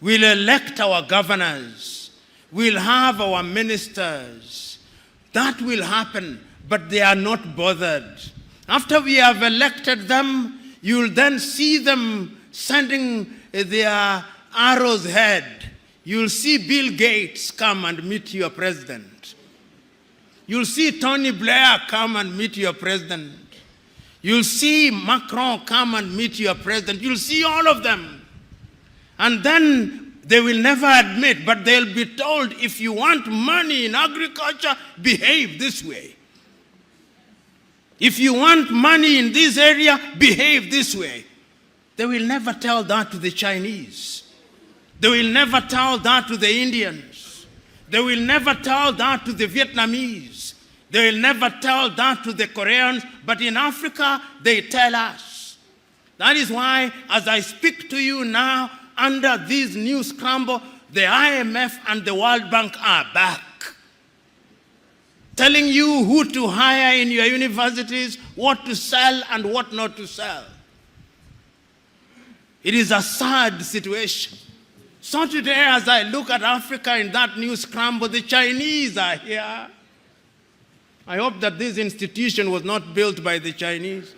We'll elect our governors. We'll have our ministers. That will happen, but they are not bothered. After we have elected them, you'll then see them sending their arrows ahead. You'll see Bill Gates come and meet your president. You'll see Tony Blair come and meet your president. You'll see Macron come and meet your president. You'll see all of them. And then they will never admit, but they'll be told, if you want money in agriculture, behave this way. If you want money in this area, behave this way. They will never tell that to the Chinese. They will never tell that to the Indians. They will never tell that to the Vietnamese. They will never tell that to the Koreans, but in Africa, they tell us. That is why, as I speak to you now, under this new scramble, the IMF and the World Bank are back, telling you who to hire in your universities, what to sell and what not to sell. It is a sad situation. So today, as I look at Africa in that new scramble, the Chinese are here. I hope that this institution was not built by the Chinese.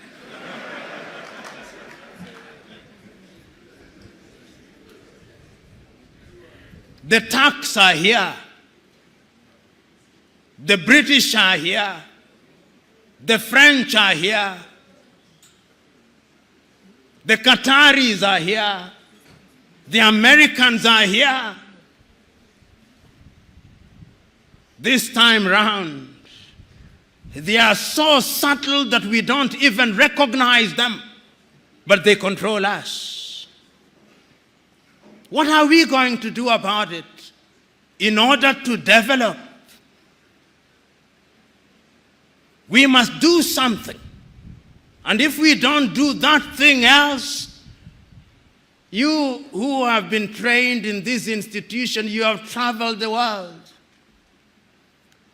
The Turks are here. The British are here. The French are here. The Qataris are here. The Americans are here. This time round, they are so subtle that we don't even recognize them, but they control us. What are we going to do about it in order to develop? We must do something. And if we don't do that thing else, you who have been trained in this institution, you have traveled the world.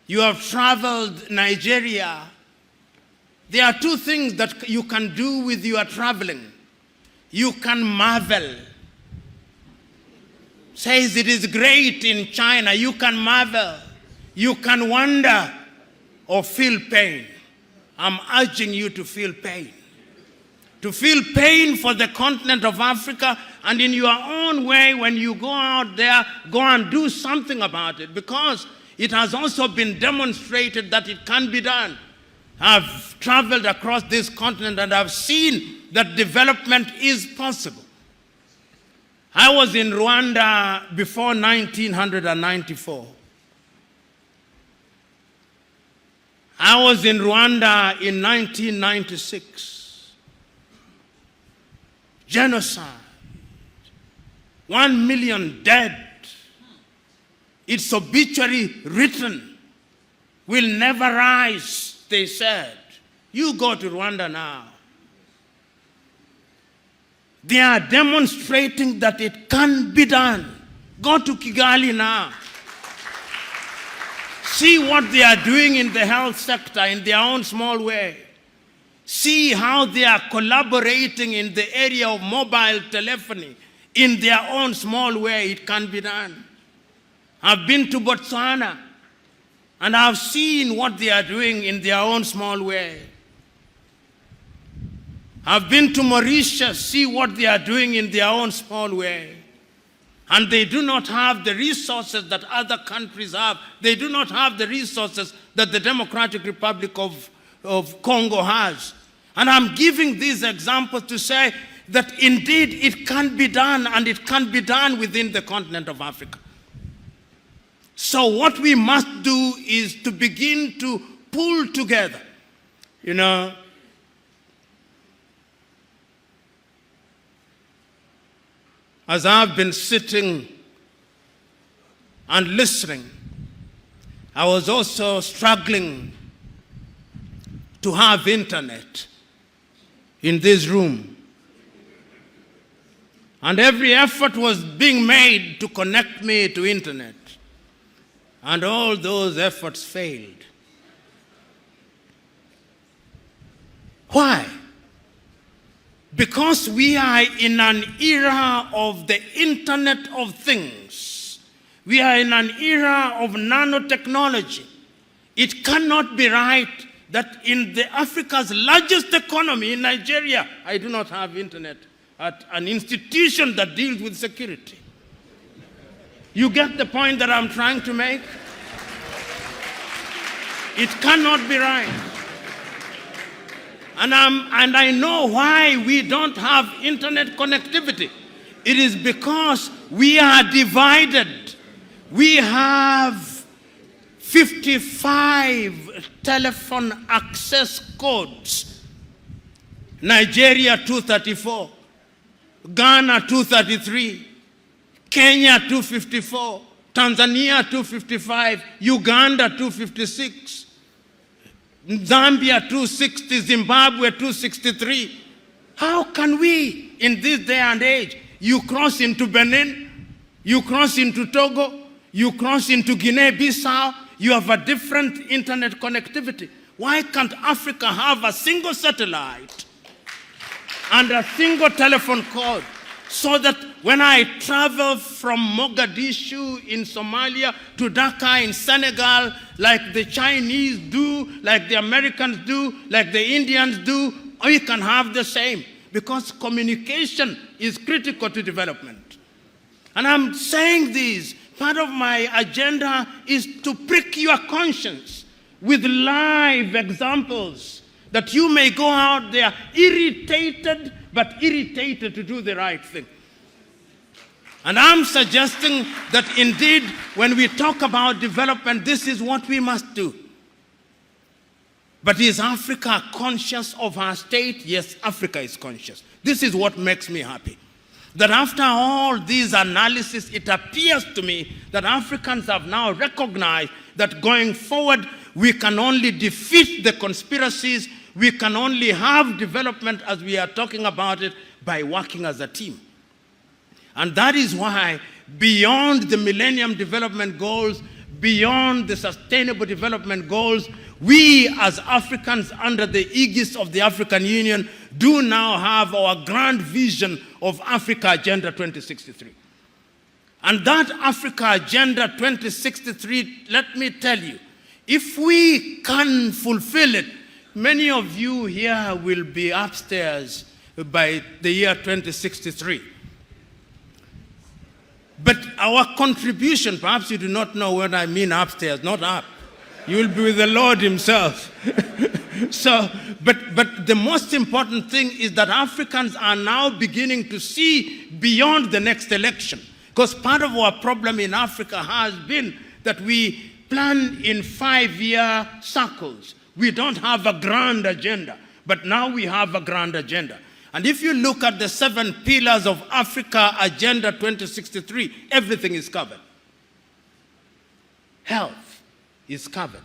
You have traveled Nigeria. There are two things that you can do with your traveling. You can marvel. Says it is great in China. You can marvel. You can wonder or feel pain. I'm urging you to feel pain. To feel pain for the continent of Africa, and in your own way, when you go out there, go and do something about it, because it has also been demonstrated that it can be done. I've traveled across this continent and I've seen that development is possible. I was in Rwanda before 1994. I was in Rwanda in 1996. Genocide. 1 million dead. Its obituary written. Will never rise, they said. You go to Rwanda now. They are demonstrating that it can be done. Go to Kigali now. See what they are doing in the health sector in their own small way. See how they are collaborating in the area of mobile telephony in their own small way. It can be done. I've been to Botswana and I've seen what they are doing in their own small way. I've been to Mauritius, see what they are doing in their own small way. And they do not have the resources that other countries have. They do not have the resources that the Democratic Republic of Congo has. And I'm giving these examples to say that indeed it can be done, and it can be done within the continent of Africa. So what we must do is to begin to pull together, you know. As I've been sitting and listening, I was also struggling to have internet in this room. And every effort was being made to connect me to internet. And all those efforts failed. Why? because we are in an era of the Internet of Things, we are in an era of nanotechnology, it cannot be right that in Africa's largest economy, in Nigeria, I do not have internet at an institution that deals with security. You get the point that I'm trying to make? It cannot be right. And I know why we don't have internet connectivity. It is because we are divided. We have 55 telephone access codes. Nigeria 234, Ghana 233, Kenya 254, Tanzania 255, Uganda 256, Zambia 260, Zimbabwe 263. How can we, in this day and age, you cross into Benin, you cross into Togo, you cross into Guinea-Bissau, you have a different internet connectivity. Why can't Africa have a single satellite and a single telephone code so that when I travel from Mogadishu in Somalia to Dhaka in Senegal, like the Chinese do, like the Americans do, like the Indians do, we can have the same, because communication is critical to development. And I'm saying this, part of my agenda is to prick your conscience with live examples, that you may go out there irritated, but irritated to do the right thing. And I'm suggesting that indeed, when we talk about development, this is what we must do. But is Africa conscious of her state? Yes, Africa is conscious. This is what makes me happy. That after all these analysis, it appears to me that Africans have now recognized that going forward, we can only defeat the conspiracies, we can only have development as we are talking about it by working as a team. And that is why, beyond the Millennium Development Goals, beyond the Sustainable Development Goals, we as Africans under the aegis of the African Union do now have our grand vision of Africa Agenda 2063. And that Africa Agenda 2063, let me tell you, if we can fulfill it, many of you here will be upstairs by the year 2063. But our contribution, perhaps you do not know what I mean upstairs, not up. You will be with the Lord himself. But the most important thing is that Africans are now beginning to see beyond the next election. Because part of our problem in Africa has been that we plan in 5-year circles. We don't have a grand agenda, but now we have a grand agenda. And if you look at the 7 pillars of Africa Agenda 2063, everything is covered. Health is covered.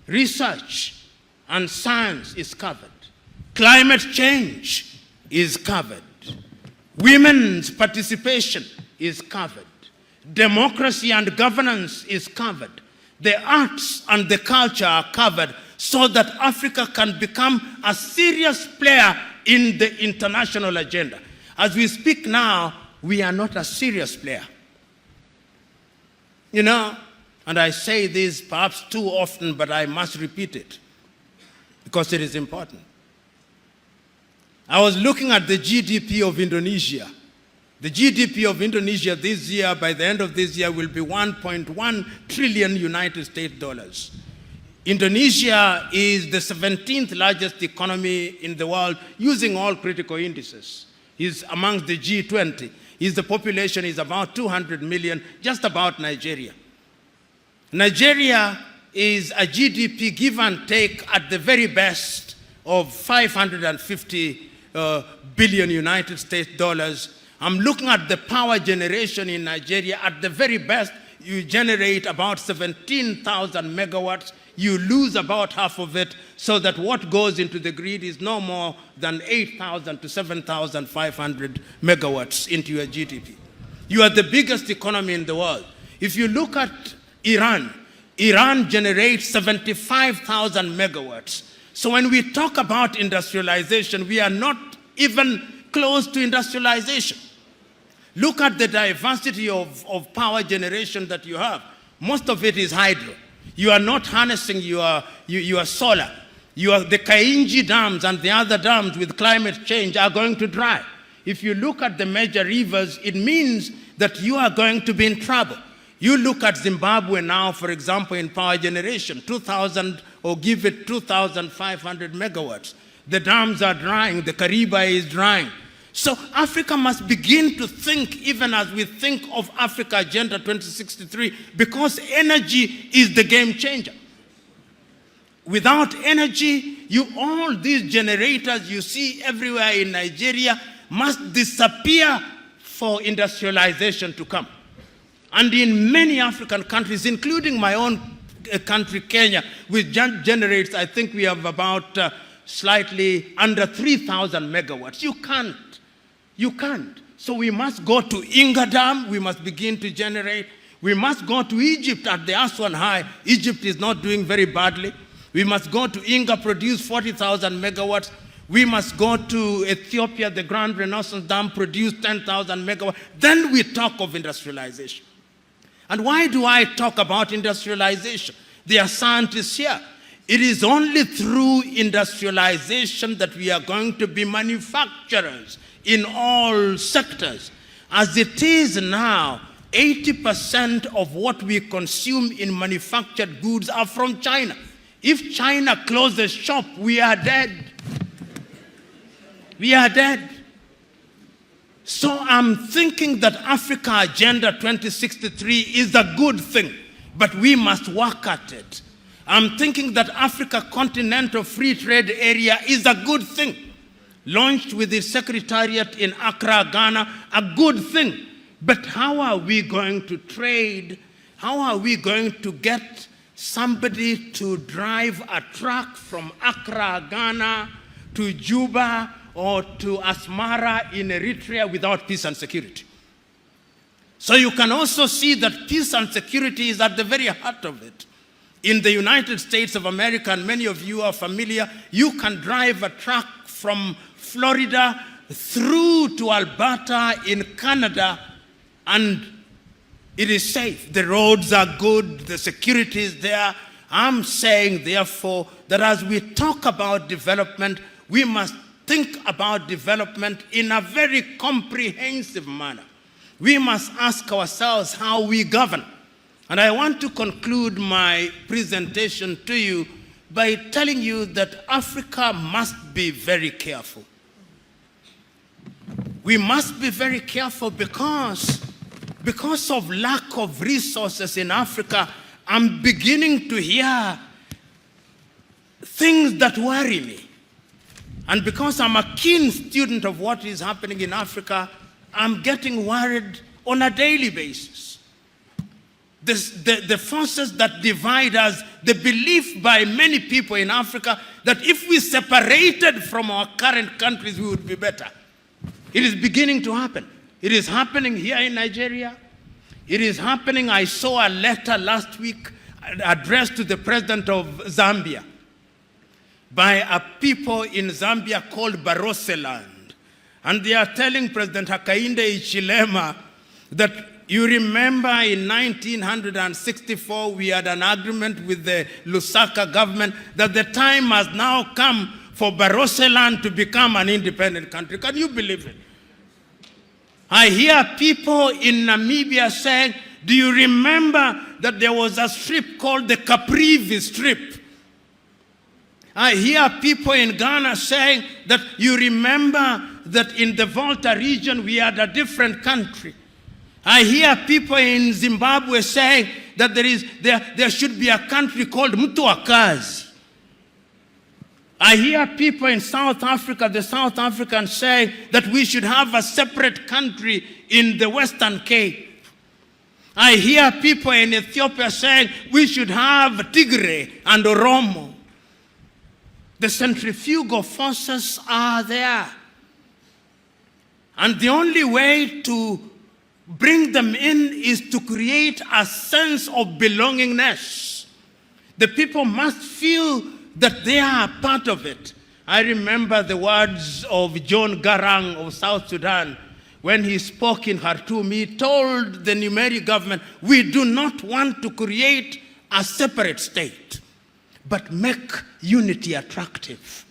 Research and science is covered. Climate change is covered. Women's participation is covered. Democracy and governance is covered. The arts and the culture are covered so that Africa can become a serious player in the international agenda. As we speak now, we are not a serious player. You know, and I say this perhaps too often, but I must repeat it because it is important. I was looking at the GDP of Indonesia. The GDP of Indonesia this year, by the end of this year, will be 1.1 trillion United States dollars. Indonesia is the 17th largest economy in the world using all critical indices. It's amongst the G20. The population is about 200 million, just about Nigeria. Nigeria is a GDP give and take at the very best of 550 billion United States dollars. I'm looking at the power generation in Nigeria. At the very best, you generate about 17,000 megawatts. You lose about half of it, so that what goes into the grid is no more than 8,000 to 7,500 megawatts into your GDP. You are the biggest economy in the world. If you look at Iran, Iran generates 75,000 megawatts. So when we talk about industrialization, we are not even close to industrialization. Look at the diversity of power generation that you have. Most of it is hydro. You are not harnessing your solar. The Kainji dams and the other dams with climate change are going to dry. If you look at the major rivers, it means that you are going to be in trouble. You look at Zimbabwe now, for example, in power generation, 2,000 or give it 2,500 megawatts. The dams are drying, the Kariba is drying. So Africa must begin to think, even as we think of Africa Agenda 2063, because energy is the game changer. Without energy, all these generators you see everywhere in Nigeria must disappear for industrialization to come. And in many African countries, including my own country, Kenya, which generates, I think we have about slightly under 3,000 megawatts. You can't. So we must go to Inga Dam, we must begin to generate. We must go to Egypt at the Aswan High. Egypt is not doing very badly. We must go to Inga, produce 40,000 megawatts. We must go to Ethiopia, the Grand Renaissance Dam, produce 10,000 megawatts. Then we talk of industrialization. And why do I talk about industrialization? There are scientists here. It is only through industrialization that we are going to be manufacturers in all sectors. As it is now, 80% of what we consume in manufactured goods are from China. If China closes shop, we are dead. We are dead. So I'm thinking that Africa Agenda 2063 is a good thing, but we must work at it. I'm thinking that Africa Continental Free Trade Area is a good thing. Launched with the Secretariat in Accra, Ghana, a good thing. But how are we going to trade? How are we going to get somebody to drive a truck from Accra, Ghana to Juba or to Asmara in Eritrea without peace and security? So you can also see that peace and security is at the very heart of it. In the United States of America, and many of you are familiar, you can drive a truck from Florida through to Alberta in Canada, and it is safe. The roads are good, the security is there. I'm saying, therefore, that as we talk about development, we must think about development in a very comprehensive manner. We must ask ourselves how we govern. And I want to conclude my presentation to you by telling you that Africa must be very careful. We must be very careful because of lack of resources in Africa. I'm beginning to hear things that worry me. And because I'm a keen student of what is happening in Africa, I'm getting worried on a daily basis. The forces that divide us, the belief by many people in Africa that if we separated from our current countries, we would be better. It is beginning to happen. It is happening here in Nigeria. It is happening. I saw a letter last week addressed to the president of Zambia by a people in Zambia called Baroseland. And they are telling President Hakainde Hichilema that you remember in 1964 we had an agreement with the Lusaka government that the time has now come for Baroseland to become an independent country. Can you believe it? I hear people in Namibia saying, do you remember that there was a strip called the Caprivi Strip? I hear people in Ghana saying that you remember that in the Volta region we had a different country. I hear people in Zimbabwe saying that there should be a country called Mtuakazi. I hear people in South Africa, the South Africans, saying that we should have a separate country in the Western Cape. I hear people in Ethiopia saying we should have Tigray and Oromo. The centrifugal forces are there. And the only way to bring them in is to create a sense of belongingness. The people must feel that they are part of it. I remember the words of John Garang of South Sudan when he spoke in Khartoum. He told the Numeri government, we do not want to create a separate state, but make unity attractive.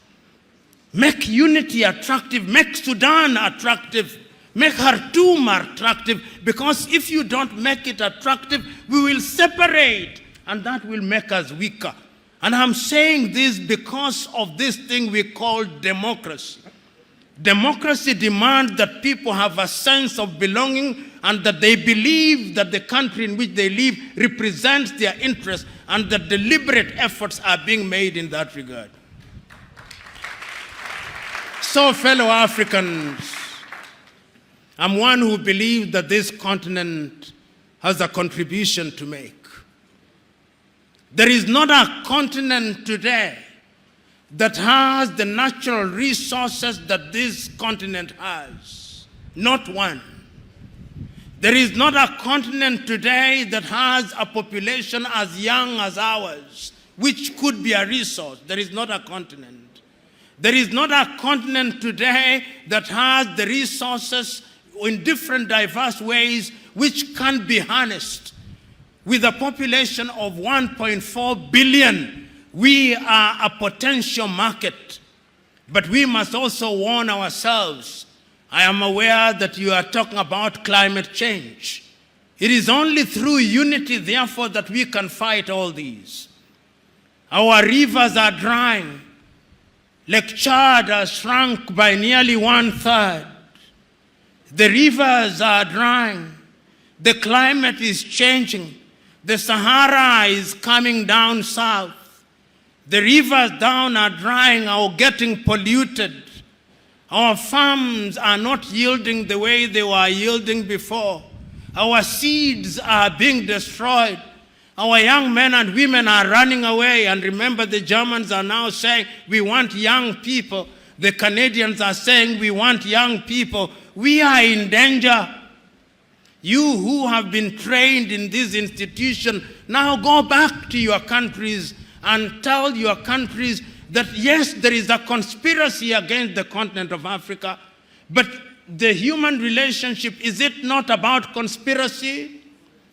Make unity attractive, make Sudan attractive, make Khartoum attractive, because if you don't make it attractive, we will separate, and that will make us weaker. And I'm saying this because of this thing we call democracy. Democracy demands that people have a sense of belonging and that they believe that the country in which they live represents their interests and that deliberate efforts are being made in that regard. So, fellow Africans, I'm one who believes that this continent has a contribution to make. There is not a continent today that has the natural resources that this continent has. Not one. There is not a continent today that has a population as young as ours, which could be a resource. There is not a continent. There is not a continent today that has the resources in different diverse ways which can be harnessed. With a population of 1.4 billion, we are a potential market. But we must also warn ourselves. I am aware that you are talking about climate change. It is only through unity, therefore, that we can fight all these. Our rivers are drying. Lake Chad has shrunk by nearly 1/3. The rivers are drying. The climate is changing. The Sahara is coming down south. The rivers down are drying or getting polluted. Our farms are not yielding the way they were yielding before. Our seeds are being destroyed. Our young men and women are running away. And remember, the Germans are now saying, we want young people. The Canadians are saying, we want young people. We are in danger. You who have been trained in this institution, now go back to your countries and tell your countries that yes, there is a conspiracy against the continent of Africa, but the human relationship, is it not about conspiracy?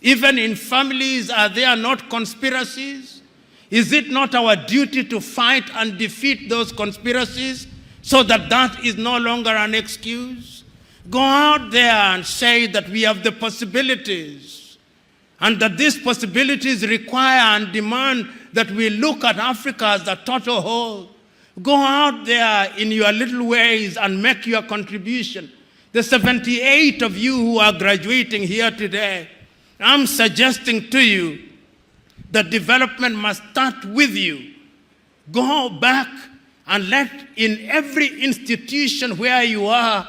Even in families, are there not conspiracies? Is it not our duty to fight and defeat those conspiracies so that that is no longer an excuse? Go out there and say that we have the possibilities and that these possibilities require and demand that we look at Africa as a total whole. Go out there in your little ways and make your contribution. The 78 of you who are graduating here today, I'm suggesting to you that development must start with you. Go back and let in every institution where you are,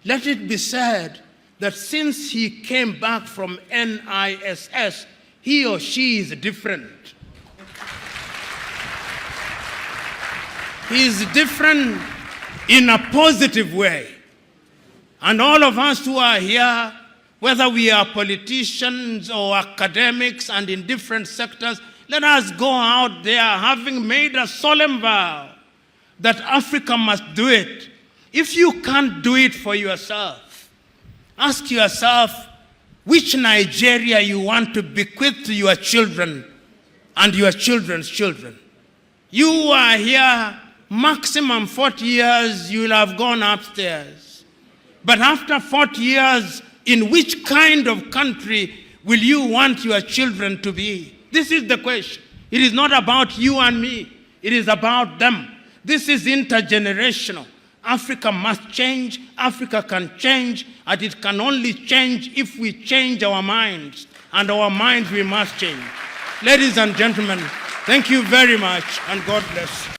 let it be said that since he came back from NISS, he or she is different. He is different in a positive way. And all of us who are here, whether we are politicians or academics and in different sectors, let us go out there having made a solemn vow that Africa must do it. If you can't do it for yourself, ask yourself which Nigeria you want to bequeath to your children and your children's children. You are here, maximum 40 years, you will have gone upstairs. But after 40 years, in which kind of country will you want your children to be? This is the question. It is not about you and me. It is about them. This is intergenerational. Africa must change, Africa can change, and it can only change if we change our minds. And our minds we must change. Ladies and gentlemen, thank you very much, and God bless.